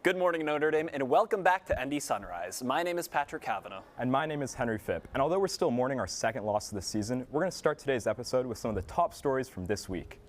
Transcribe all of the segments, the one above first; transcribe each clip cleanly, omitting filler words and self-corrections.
Good morning, Notre Dame, and welcome back to ND Sunrise. My name is Patrick Cavanagh. And my name is Henry Fipp. And although we're still mourning our second loss of the season, we're going to start today's episode with some of the top stories from this week.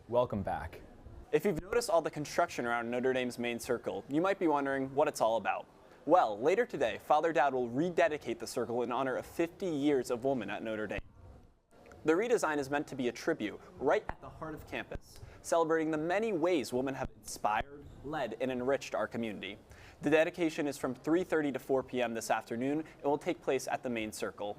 Welcome back. If you've noticed all the construction around Notre Dame's main circle, you might be wondering what it's all about. Well, later today, Father Dowd will rededicate the circle in honor of 50 years of woman at Notre Dame. The redesign is meant to be a tribute right at the heart of campus, celebrating the many ways women have inspired, led, and enriched our community. The dedication is from 3:30 to 4 p.m. this afternoon and will take place at the main circle.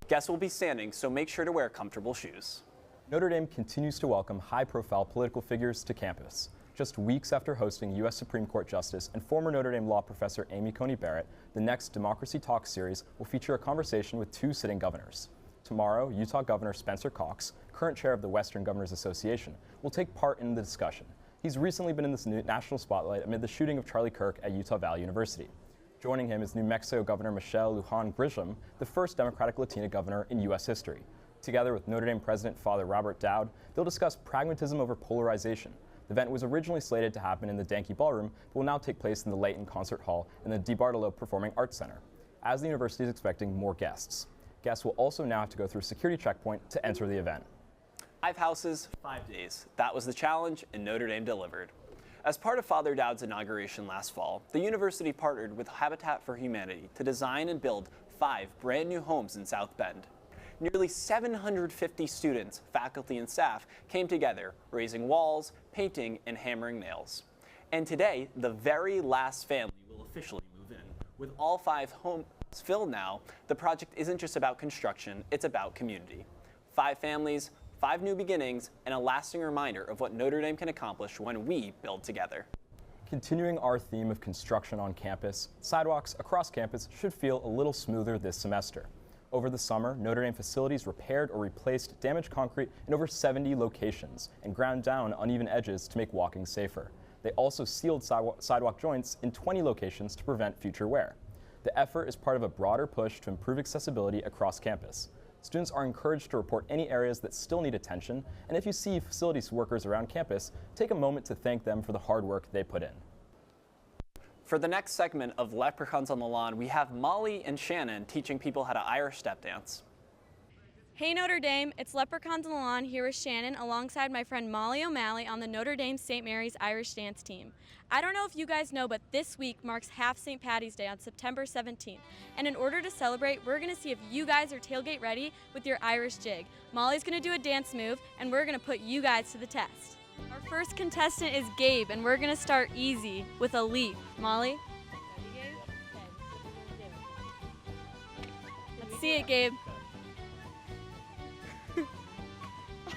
Guests will be standing, so make sure to wear comfortable shoes. Notre Dame continues to welcome high-profile political figures to campus. Just weeks after hosting U.S. Supreme Court Justice and former Notre Dame law professor Amy Coney Barrett, the next Democracy Talks series will feature a conversation with two sitting governors. Tomorrow, Utah Governor Spencer Cox, current chair of the Western Governors Association, will take part in the discussion. He's recently been in this national spotlight amid the shooting of Charlie Kirk at Utah Valley University. Joining him is New Mexico Governor Michelle Lujan Grisham, the first Democratic Latina governor in U.S. history. Together with Notre Dame President Father Robert Dowd, they'll discuss pragmatism over polarization. The event was originally slated to happen in the Danke Ballroom, but will now take place in the Layton Concert Hall and the DeBartolo Performing Arts Center, as the university is expecting more guests. Guests will also now have to go through a security checkpoint to enter the event. 5 houses, 5 days. That was the challenge, and Notre Dame delivered. As part of Father Dowd's inauguration last fall, the university partnered with Habitat for Humanity to design and build 5 brand new homes in South Bend. Nearly 750 students, faculty, and staff came together, raising walls, painting, and hammering nails. And today, the very last family will officially move in. With all 5 homes filled now, the project isn't just about construction, it's about community. 5 families, 5 new beginnings, and a lasting reminder of what Notre Dame can accomplish when we build together. Continuing our theme of construction on campus, sidewalks across campus should feel a little smoother this semester. Over the summer, Notre Dame facilities repaired or replaced damaged concrete in over 70 locations and ground down uneven edges to make walking safer. They also sealed sidewalk joints in 20 locations to prevent future wear. The effort is part of a broader push to improve accessibility across campus. Students are encouraged to report any areas that still need attention, and if you see facilities workers around campus, take a moment to thank them for the hard work they put in. For the next segment of Leprechauns on the Lawn, we have Molly and Shannon teaching people how to Irish step dance. Hey Notre Dame, it's Leprechauns on the Lawn here with Shannon alongside my friend Molly O'Malley on the Notre Dame St. Mary's Irish dance team. I don't know if you guys know, but this week marks half St. Patty's Day on September 17th. And in order to celebrate, we're going to see if you guys are tailgate ready with your Irish jig. Molly's going to do a dance move, and we're going to put you guys to the test. Our first contestant is Gabe, and we're going to start easy with a leap. Molly? Let's see it, Gabe.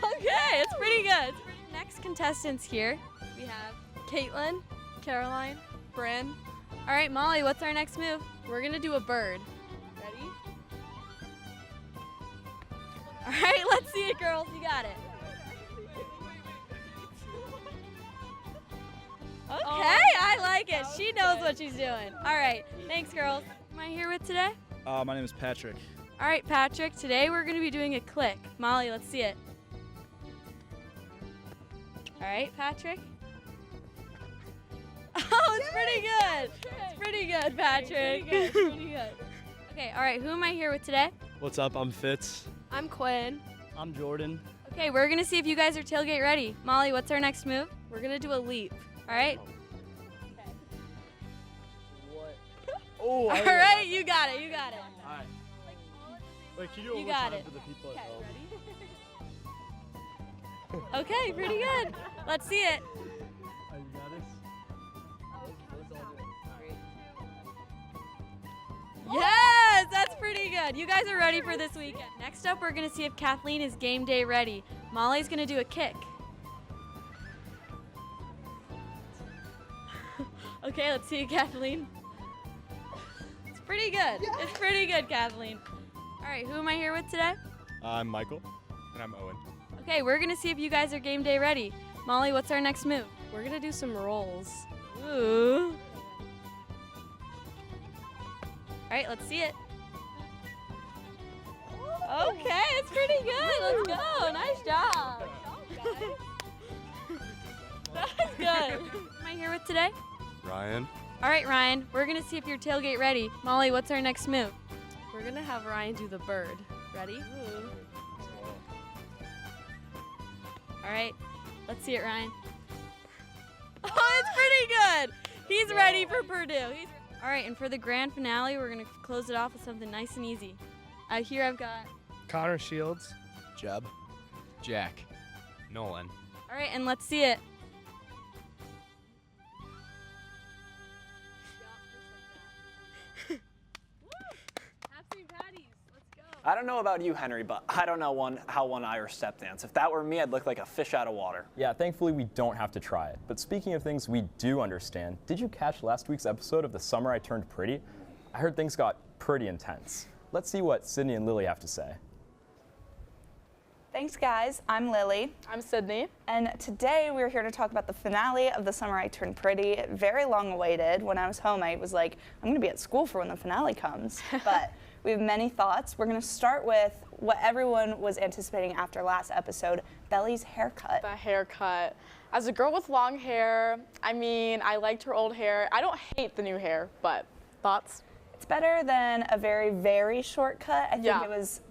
Okay, it's pretty good. Next contestants here, we have Caitlin, Caroline, Bryn. All right, Molly, what's our next move? We're going to do a bird. Ready? All right, let's see it, girls. You got it. Okay, I like it. She knows what she's doing. All right, thanks, girls. Who am I here with today? My name is Patrick. All right, Patrick, today we're going to be doing a click. Molly, let's see it. All right, Patrick. Oh, it's pretty good. It's pretty good, Patrick. Pretty good. Okay, all right, who am I here with today? What's up? I'm Fitz. I'm Quinn. I'm Jordan. Okay, we're going to see if you guys are tailgate ready. Molly, what's our next move? We're going to do a leap. All right? Okay. What? Oh, all right, you got it. You got it. All right. Wait, can you do You one more got time it. for the people at home? Okay, pretty good. Let's see it. Oh, you got this? Yes, that's pretty good. You guys are ready for this weekend. Next up, we're going to see if Kathleen is game day ready. Molly's going to do a kick. Okay, let's see it, Kathleen. It's pretty good. It's pretty good, Kathleen. All right, who am I here with today? I'm Michael. And I'm Owen. Okay, we're going to see if you guys are game day ready. Molly, what's our next move? We're gonna do some rolls. Ooh. All right, let's see it. Okay, it's pretty good. Let's go. Nice job. That was good. Am I here with today? Ryan. All right, Ryan, we're going to see if you're tailgate ready. Molly, what's our next move? We're gonna have Ryan do the bird. Ready? All right, let's see it, Ryan. Oh, it's pretty good. He's ready for Purdue. All right, and for the grand finale, we're going to close it off with something nice and easy. Here I've got. Connor Shields. Jeb. Jack. Nolan. All right, and let's see it. I don't know about you, Henry, but I don't know how one Irish step dance. If that were me, I'd look like a fish out of water. Yeah, thankfully we don't have to try it. But speaking of things we do understand, did you catch last week's episode of The Summer I Turned Pretty? I heard things got pretty intense. Let's see what Sydney and Lily have to say. Thanks, guys. I'm Lily. I'm Sydney. And today we're here to talk about the finale of The Summer I Turned Pretty. Very long awaited. When I was home, I was like, I'm going to be at school for when the finale comes. But we have many thoughts. We're going to start with what everyone was anticipating after last episode, Belly's haircut. The haircut. As a girl with long hair, I mean, I liked her old hair. I don't hate the new hair, but thoughts? It's better than a very, very short cut. I think Yeah. it was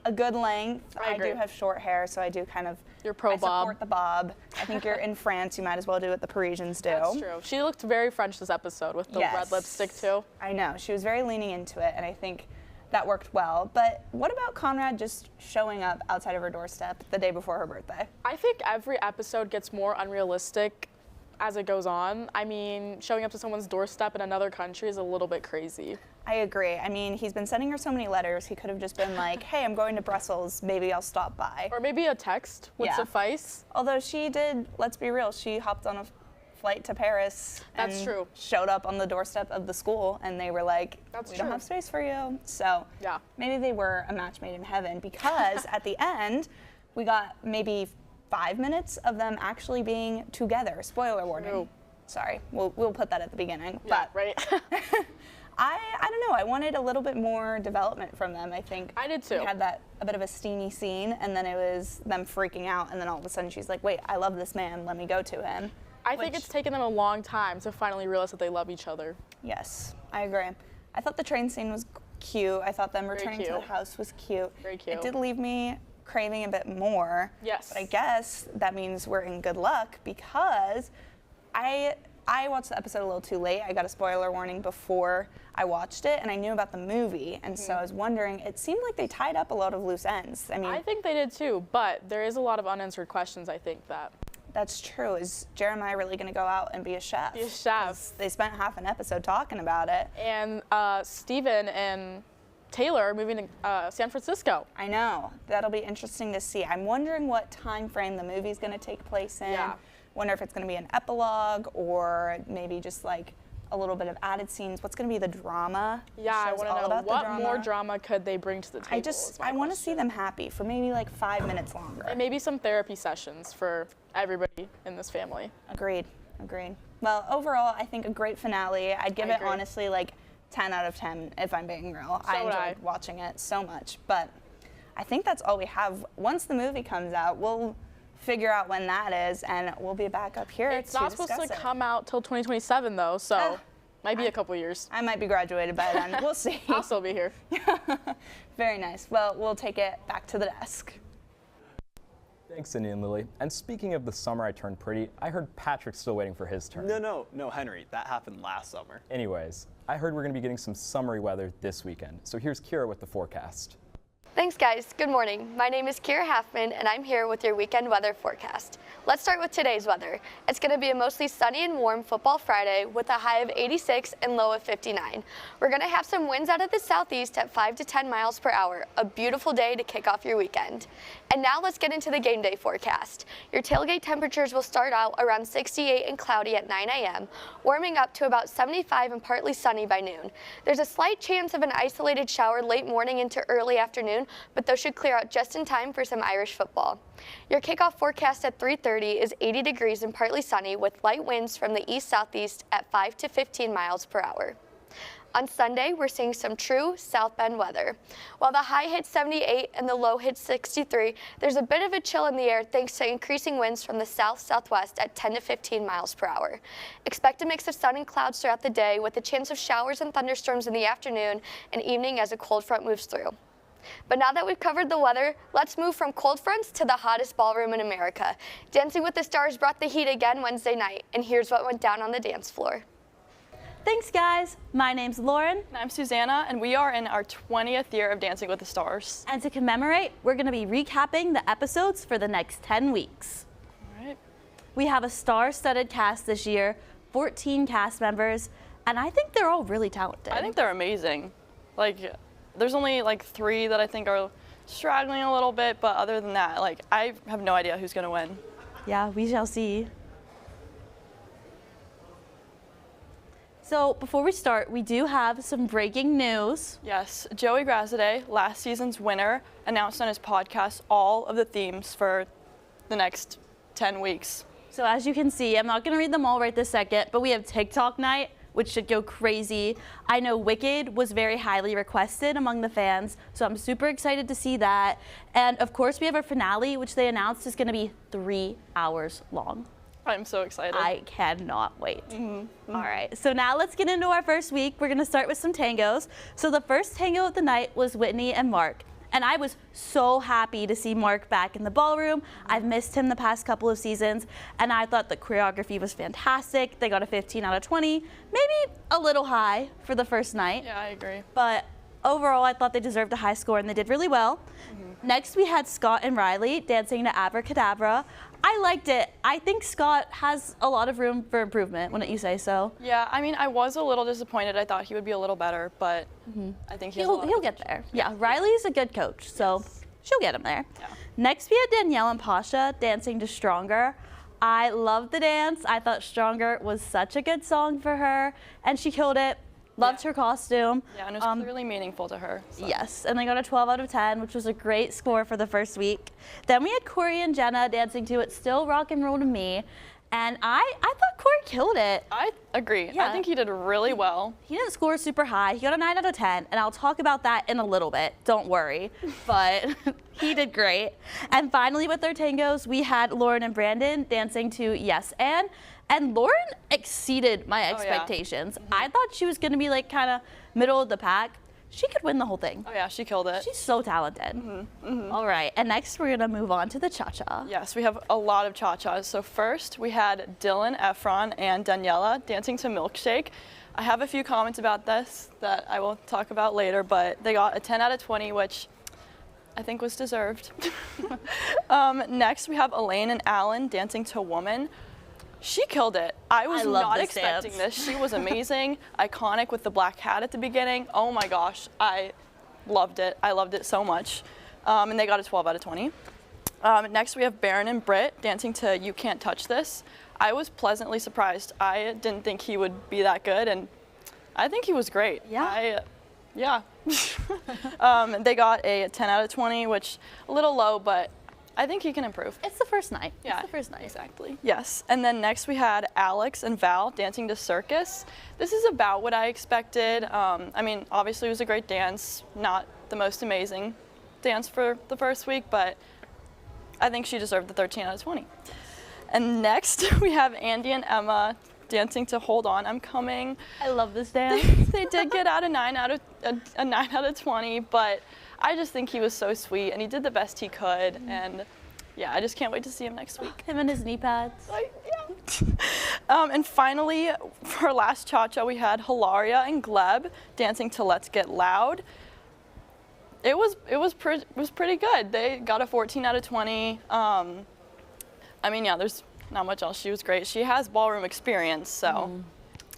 a good length. I agree. do have short hair, so I do kind of You're pro I bob. support the bob. I think you're in France. You might as well do what the Parisians do. That's true. She looked very French this episode with the Yes. red lipstick too. I know. She was very leaning into it, and I think that worked well. But what about Conrad just showing up outside of her doorstep the day before her birthday? I think every episode gets more unrealistic as it goes on. I mean, showing up to someone's doorstep in another country is a little bit crazy. I agree. I mean, he's been sending her so many letters. He could have just been like, hey, I'm going to Brussels. Maybe I'll stop by. Or maybe a text would Yeah. suffice. Although she did, let's be real, she hopped on a flight to Paris. That's and true. Showed up on the doorstep of the school, and they were like, That's we true. don't have space for you. So Yeah. maybe they were a match made in heaven, because at the end, we got maybe 5 minutes of them actually being together. Spoiler warning. True. Sorry, we'll put that at the beginning. Yeah, But right? I don't know. I wanted a little bit more development from them. I think I did too. We had a bit of a steamy scene, and then it was them freaking out, and then all of a sudden she's like, "Wait, I love this man. Let me go to him." I think Which- it's taken them a long time to finally realize that they love each other. Yes, I agree. I thought the train scene was cute. I thought them Very returning to cute. the house was cute. Very cute. It did leave me craving a bit more. Yes. But I guess that means we're in good luck, because I watched the episode a little too late. I got a spoiler warning before I watched it, and I knew about the movie, and so I was wondering, it seemed like they tied up a lot of loose ends. I mean, I think they did too, but there is a lot of unanswered questions, I think, that. that's true. Is Jeremiah really going to go out and be a chef? Be a chef. 'Cause they spent half an episode talking about it. And Steven and Taylor are moving to San Francisco. I know. That'll be interesting to see. I'm wondering what time frame the movie's going to take place in. Yeah. Wonder if it's going to be an epilogue or maybe just like a little bit of added scenes. What's going to be the drama? Yeah, I Show's want all to know about the what more drama. drama could they bring to the table. I want to see them happy for maybe like 5 minutes longer. And maybe some therapy sessions for everybody in this family. Agreed. Well, overall, I think a great finale. I'd give I it agree. honestly like 10 out of 10 if I'm being real. So I would enjoyed I. watching it so much. But I think that's all we have. Once the movie comes out, we'll figure out when that is, and we'll be back up here It's to not supposed discuss to it. come out till 2027 though, so might be a couple years. I might be graduated by then. We'll see. I'll still be here. Very nice. Well, we'll take it back to the desk. Thanks, Sydney and Lily. And speaking of The Summer I Turned Pretty, I heard Patrick's still waiting for his turn. No, Henry, that happened last summer. Anyways, I heard we're going to be getting some summery weather this weekend. So here's Kirra with the forecast. Thanks, guys. Good morning. My name is Kirra and I'm here with your weekend weather forecast. Let's start with today's weather. It's going to be a mostly sunny and warm football Friday with a high of 86 and low of 59. We're going to have some winds out of the southeast at 5 to 10 miles per hour. A beautiful day to kick off your weekend. And now let's get into the game day forecast. Your tailgate temperatures will start out around 68 and cloudy at 9 a.m., warming up to about 75 and partly sunny by noon. There's a slight chance of an isolated shower late morning into early afternoon, but those should clear out just in time for some Irish football. Your kickoff forecast at 3:30 is 80 degrees and partly sunny with light winds from the east-southeast at 5 to 15 miles per hour. On Sunday, we're seeing some true South Bend weather. While the high hits 78 and the low hits 63, there's a bit of a chill in the air thanks to increasing winds from the south-southwest at 10 to 15 miles per hour. Expect a mix of sun and clouds throughout the day with a chance of showers and thunderstorms in the afternoon and evening as a cold front moves through. But now that we've covered the weather, let's move from cold fronts to the hottest ballroom in America. Dancing with the Stars brought the heat again Wednesday night, and here's what went down on the dance floor. Thanks, guys. My name's Lauren. And I'm Suzannah, and we are in our 20th year of Dancing with the Stars. And to commemorate, we're going to be recapping the episodes for the next 10 weeks. All right. We have a star-studded cast this year, 14 cast members, and I think they're all really talented. I think they're amazing. There's only 3 that I think are straggling a little bit, but other than that, I have no idea who's going to win. Yeah, we shall see. So before we start, we do have some breaking news. Yes, Joey Graziadei, last season's winner, announced on his podcast all of the themes for the next 10 weeks. So as you can see, I'm not going to read them all right this second, but we have TikTok night, which should go crazy. I know Wicked was very highly requested among the fans, so I'm super excited to see that. And of course, we have our finale, which they announced is going to be 3 hours long. I'm so excited. I cannot wait. All right, so now let's get into our first week. We're going to start with some tangos. So the first tango of the night was Whitney and Mark. And I was so happy to see Mark back in the ballroom. I've missed him the past couple of seasons, and I thought the choreography was fantastic. They got a 15 out of 20, maybe a little high for the first night. Yeah, I agree. But overall, I thought they deserved a high score, and they did really well. Next, we had Scott and Riley dancing to Abracadabra. I liked it. I think Scott has a lot of room for improvement, wouldn't you say so? Yeah, I mean, I was a little disappointed. I thought he would be a little better, but I think he'll get there. Yeah, Riley's a good coach, so she'll get him there. Yeah. Next, we had Danielle and Pasha dancing to Stronger. I loved the dance. I thought Stronger was such a good song for her, and she killed it. Loved her costume. Yeah, and it was clearly meaningful to her. So. Yes, and they got a 12 out of 10, which was a great score for the first week. Then we had Corey and Jenna dancing to It's Still Rock and Roll to Me, and I thought Corey killed it. I agree. Yeah. I think he did really well. He didn't score super high. He got a 9 out of 10, and I'll talk about that in a little bit. Don't worry. But he did great. And finally, with their tangos, we had Lauren and Brandon dancing to Yes and Lauren exceeded my expectations. I thought she was going to be kind of middle of the pack. She could win the whole thing. Oh yeah, she killed it. She's so talented. All right, and next we're going to move on to the cha-cha. Yes, we have a lot of cha-chas. So first we had Dylan, Efron, and Daniela dancing to Milkshake. I have a few comments about this that I will talk about later, but they got a 10 out of 20, which I think was deserved. Next we have Elaine and Alan dancing to Woman. She killed it. I was not expecting this. She was amazing, iconic with the black hat at the beginning. Oh my gosh, I loved it. I loved it so much. And they got a 12 out of 20. Next we have Baron and Britt dancing to You Can't Touch This. I was pleasantly surprised. I didn't think he would be that good, and I think he was great. Yeah. They got a 10 out of 20, which a little low, but I think he can improve. It's the first night. Yeah, it's the first night. Exactly. Yes. And then next we had Alex and Val dancing to Circus. This is about what I expected. I mean, obviously it was a great dance, not the most amazing dance for the first week, but I think she deserved the 13 out of 20. And next we have Andy and Emma dancing to Hold On, I'm Coming. I love this dance. They did get out a 9 out of 20, but I just think he was so sweet, and he did the best he could, and yeah, I just can't wait to see him next week. Him and his knee pads. And finally, for our last cha-cha, we had Hilaria and Gleb dancing to Let's Get Loud. It was pretty good. They got a 14 out of 20. I mean, yeah, there's not much else. She was great. She has ballroom experience, so.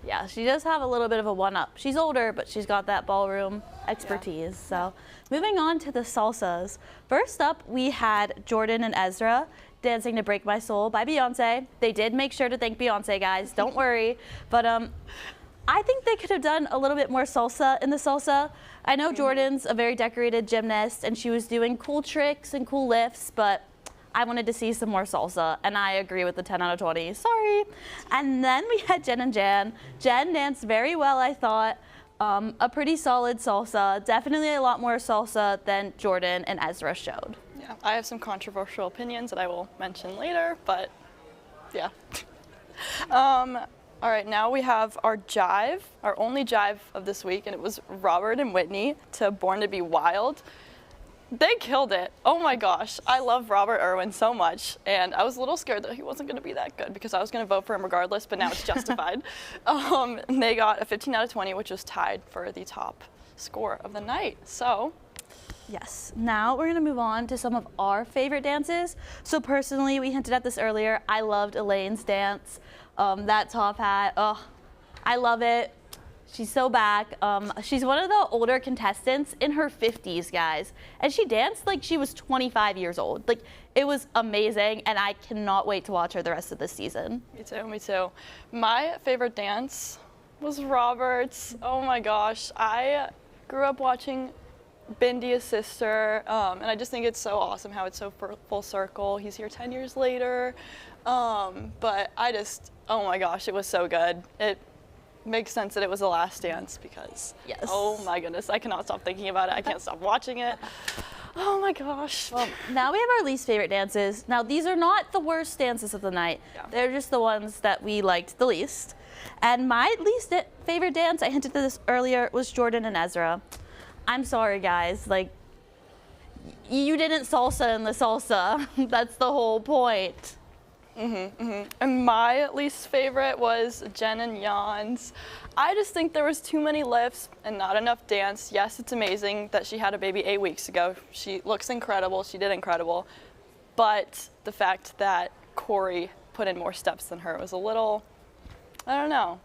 Yeah, she does have a little bit of a one-up. She's older, but she's got that ballroom expertise. So moving on to the salsas. First up, we had Jordan and Ezra dancing to Break My Soul by Beyonce. They did make sure to thank Beyonce, guys. Don't worry. But I think they could have done a little bit more salsa in the salsa. I know Jordan's a very decorated gymnast, and she was doing cool tricks and cool lifts, but I wanted to see some more salsa, and I agree with the 10 out of 20. Sorry. And then we had Jen and Jan. Jen danced very well, I thought. A pretty solid salsa. Definitely a lot more salsa than Jordan and Ezra showed. Yeah, I have some controversial opinions that I will mention later, but yeah. All right, now we have our jive, our only jive of this week, and it was Robert and Whitney to Born to Be Wild. They killed it. Oh my gosh, I love Robert Irwin so much, and I was a little scared that he wasn't going to be that good because I was going to vote for him regardless, but now it's justified. And they got a 15 out of 20, which was tied for the top score of the night. So, yes. Now we're going to move on to some of our favorite dances. So personally, we hinted at this earlier, I loved Elaine's dance. That top hat, oh, I love it. She's so back. She's one of the older contestants in her 50s, guys. And she danced like she was 25 years old. Like, it was amazing, and I cannot wait to watch her the rest of this season. Me too, me too. My favorite dance was Robert's. Oh my gosh. I grew up watching Bindia's sister, and I just think it's so awesome how it's so full circle. He's here 10 years later. But I just, oh my gosh, it was so good. It makes sense that it was the last dance because, yes. Oh my goodness, I cannot stop thinking about it. I can't stop watching it. Oh my gosh. Well, now we have our least favorite dances. Now, these are not the worst dances of the night. Yeah. They're just the ones that we liked the least. And my least favorite dance, I hinted at this earlier, was Jordan and Ezra. I'm sorry, guys. Like, you didn't salsa in the salsa. That's the whole point. And my least favorite was Jen and Jan's. I just think there was too many lifts and not enough dance. Yes, it's amazing that she had a baby 8 weeks ago. She looks incredible. She did incredible. But the fact that Corey put in more steps than her was a little, I don't know.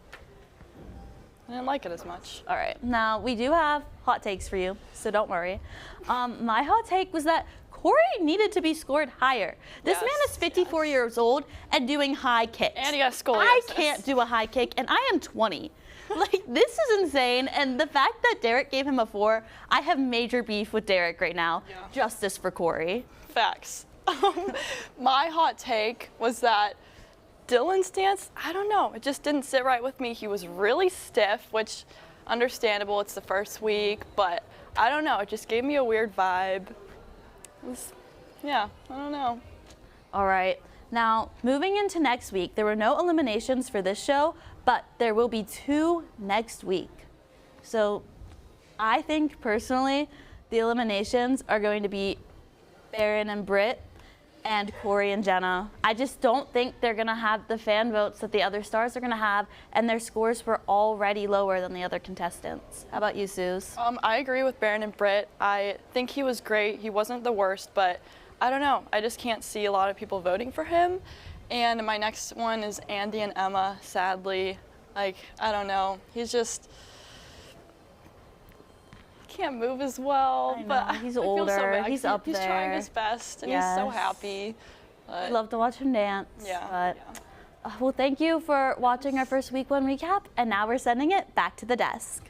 I didn't like it as much. All right, now we do have hot takes for you, so don't worry. My hot take was that Corey needed to be scored higher. This man is 54 years old and doing high kicks. And he got scoliosis. I can't do a high kick, and I am 20. Like, this is insane, and the fact that Derek gave him a 4, I have major beef with Derek right now. Yeah. Justice for Corey. Facts. My hot take was that Dylan's dance, I don't know, it just didn't sit right with me. He was really stiff, which, understandable, it's the first week, but I don't know, it just gave me a weird vibe. Yeah, I don't know. All right, now moving into next week, there were no eliminations for this show, but there will be 2 next week. So I think personally, the eliminations are going to be Barron and Britt and Corey and Jenna. I just don't think they're gonna have the fan votes that the other stars are gonna have, and their scores were already lower than the other contestants. How about you, Suze? I agree with Barron and Britt. I think he was great. He wasn't the worst, but I don't know. I just can't see a lot of people voting for him. And my next one is Andy and Emma, sadly. Like, I don't know. He's just can't move as well. I know, but he's I feel older. so bad. He's up He's there. trying his best, and he's so happy. I'd love to watch him dance. Yeah. But, well, thank you for watching our first week 1 recap, and now we're sending it back to the desk.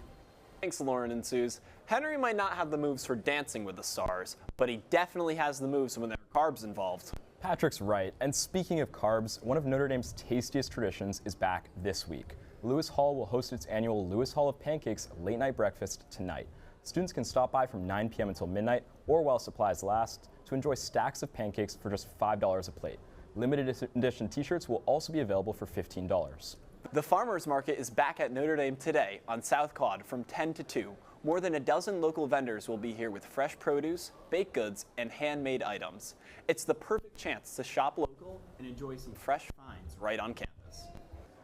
Thanks, Lauren and Suze. Henry might not have the moves for dancing with the stars, but he definitely has the moves when there are carbs involved. Patrick's right, and speaking of carbs, one of Notre Dame's tastiest traditions is back this week. Lewis Hall will host its annual Lewis Hall of Pancakes late night breakfast tonight. Students can stop by from 9 p.m. until midnight or while supplies last to enjoy stacks of pancakes for just $5 a plate. Limited edition t-shirts will also be available for $15. The Farmers Market is back at Notre Dame today on South Quad from 10 to 2. More than a dozen local vendors will be here with fresh produce, baked goods, and handmade items. It's the perfect chance to shop local and enjoy some fresh finds right on campus.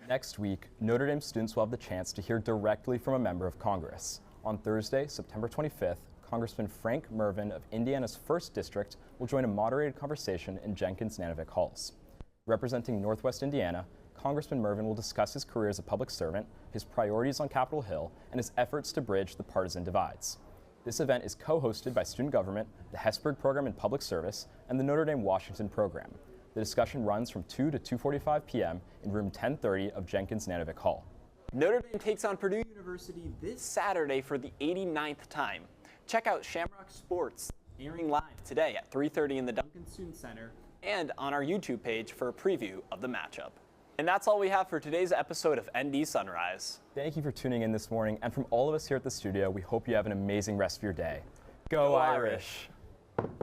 Next week, Notre Dame students will have the chance to hear directly from a member of Congress. On Thursday, September 25th, Congressman Frank Mervyn of Indiana's 1st District will join a moderated conversation in Jenkins-Nanovic halls. Representing Northwest Indiana, Congressman Mervyn will discuss his career as a public servant, his priorities on Capitol Hill, and his efforts to bridge the partisan divides. This event is co-hosted by Student Government, the Hesburgh Program in Public Service, and the Notre Dame Washington Program. The discussion runs from 2 to 2:45 p.m. in room 1030 of Jenkins-Nanovic Hall. Notre Dame takes on Purdue University this Saturday for the 89th time. Check out Shamrock Sports, airing live today at 3:30 in the Duncan Student Center and on our YouTube page for a preview of the matchup. And that's all we have for today's episode of ND Sunrise. Thank you for tuning in this morning, and from all of us here at the studio, we hope you have an amazing rest of your day. Go Irish!